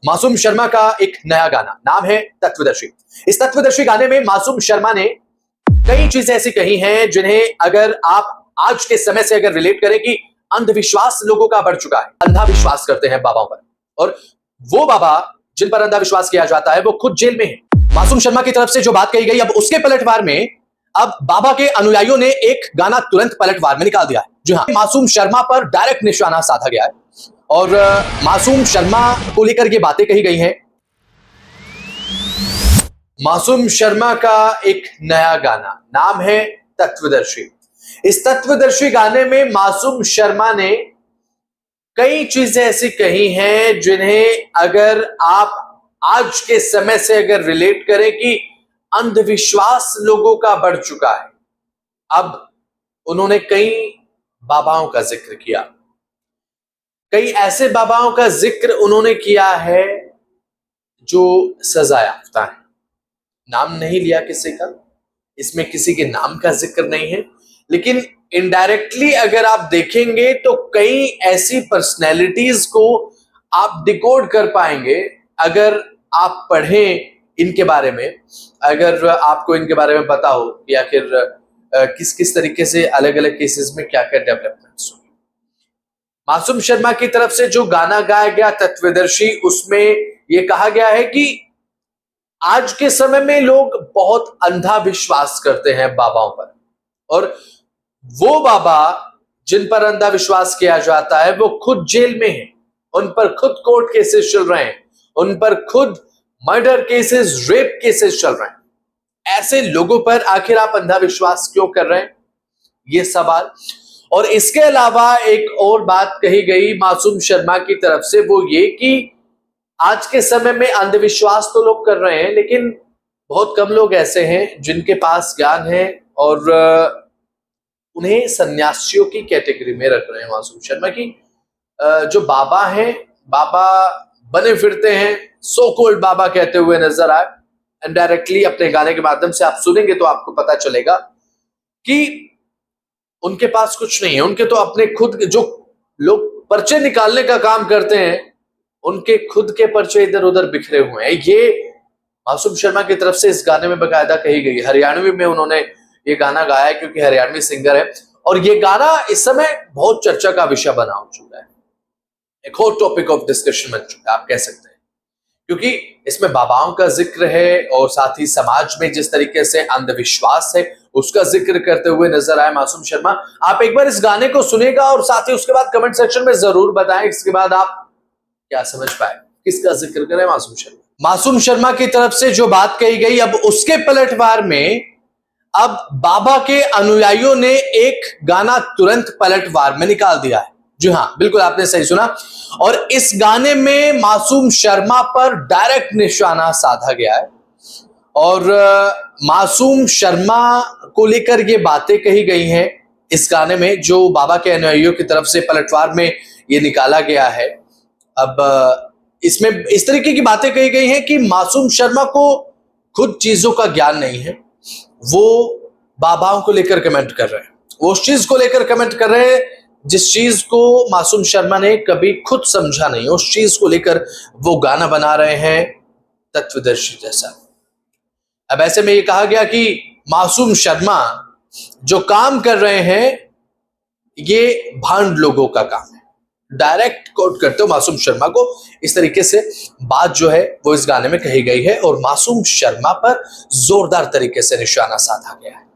मासूम शर्मा का एक नया गाना, नाम है तत्वदर्शी। इस तत्वदर्शी गाने में मासूम शर्मा ने कई चीजें ऐसी कही हैं जिन्हें अगर आप आज के समय से अगर रिलेट करें कि अंधविश्वास लोगों का बढ़ चुका है, अंधा विश्वास करते हैं बाबाओं पर, और वो बाबा जिन पर अंधा विश्वास किया जाता है वो खुद जेल में है। मासूम शर्मा की तरफ से जो बात कही गई, अब उसके पलटवार में अब बाबा के अनुयायियों ने एक गाना तुरंत पलटवार में निकाल दिया है। जी हाँ, मासूम शर्मा पर डायरेक्ट निशाना साधा गया है और मासूम शर्मा को लेकर ये बातें कही गई हैं। मासूम शर्मा का एक नया गाना, नाम है तत्वदर्शी। इस तत्वदर्शी गाने में मासूम शर्मा ने कई चीजें ऐसी कही हैं जिन्हें अगर आप आज के समय से अगर रिलेट करें कि अंधविश्वास लोगों का बढ़ चुका है। अब उन्होंने कई बाबाओं का जिक्र किया, कई ऐसे बाबाओं का जिक्र उन्होंने किया है जो सजा याफ्ता है। नाम नहीं लिया किसी का, इसमें किसी के नाम का जिक्र नहीं है, लेकिन इनडायरेक्टली अगर आप देखेंगे तो कई ऐसी पर्सनैलिटीज को आप डिकोड कर पाएंगे अगर आप पढ़ें इनके बारे में, अगर आपको इनके बारे में पता हो कि आखिर किस किस तरीके से अलग अलग केसेस में क्या क्या डेवलपमेंट्स हुई। मासूम शर्मा की तरफ से जो गाना गाया गया तत्वदर्शी, उसमें यह कहा गया है कि आज के समय में लोग बहुत अंधा विश्वास करते हैं बाबाओं पर, और वो बाबा जिन पर अंधा विश्वास किया जाता है वो खुद जेल में हैं, उन पर खुद कोर्ट केसेस चल रहे हैं, उन पर खुद मर्डर केसेस, रेप केसेस चल रहे हैं। ऐसे लोगों पर आखिर आप अंधा विश्वास क्यों कर रहे हैं, ये सवाल। और इसके अलावा एक और बात कही गई मासूम शर्मा की तरफ से, वो ये कि आज के समय में अंधविश्वास तो लोग कर रहे हैं, लेकिन बहुत कम लोग ऐसे हैं जिनके पास ज्ञान है और उन्हें सन्यासियों की कैटेगरी में रख रहे हैं। मासूम शर्मा की जो बाबा हैं, बाबा बने फिरते हैं, सो कॉल्ड बाबा कहते हुए नजर आए। इनडायरेक्टली अपने गाने के माध्यम से आप सुनेंगे तो आपको पता चलेगा कि उनके पास कुछ नहीं है। उनके तो अपने खुद जो लोग पर्चे निकालने का काम करते हैं, उनके खुद के पर्चे इधर उधर बिखरे हुए हैं। ये मासूम शर्मा की तरफ से इस गाने में बकायदा कही गई। हरियाणवी में उन्होंने ये गाना गाया है क्योंकि हरियाणवी सिंगर है, और ये गाना इस समय बहुत चर्चा का विषय बना हो चुका है, एक और टॉपिक ऑफ डिस्कशन बन चुका है आप कह सकते हैं, क्योंकि इसमें बाबाओं का जिक्र है और साथ ही समाज में जिस तरीके से अंधविश्वास है उसका जिक्र करते हुए नजर आए मासूम शर्मा। आप एक बार इस गाने को सुनेगा और साथ ही उसके बाद कमेंट सेक्शन में जरूर बताएं इसके बाद आप क्या समझ पाए, किसका जिक्र करें मासूम शर्मा। मासूम शर्मा की तरफ से जो बात कही गई, अब उसके पलटवार में अब बाबा के अनुयायियों ने एक गाना तुरंत पलटवार में निकाल दिया है। जी हाँ, बिल्कुल आपने सही सुना, और इस गाने में मासूम शर्मा पर डायरेक्ट निशाना साधा गया है और मासूम शर्मा को लेकर ये बातें कही गई हैं इस गाने में, जो बाबा के अनुयायियों की तरफ से पलटवार में ये निकाला गया है। अब इसमें इस तरीके की बातें कही गई हैं कि मासूम शर्मा को खुद चीजों का ज्ञान नहीं है, वो बाबाओं को लेकर कमेंट कर रहे हैं, वो उस चीज को लेकर कमेंट कर रहे हैं जिस चीज को मासूम शर्मा ने कभी खुद समझा नहीं, उस चीज को लेकर वो गाना बना रहे हैं तत्वदर्शी जैसा। अब ऐसे में ये कहा गया कि मासूम शर्मा जो काम कर रहे हैं ये भांड लोगों का काम है। डायरेक्ट कोट करते हो मासूम शर्मा को, इस तरीके से बात जो है वो इस गाने में कही गई है और मासूम शर्मा पर जोरदार तरीके से निशाना साधा गया है।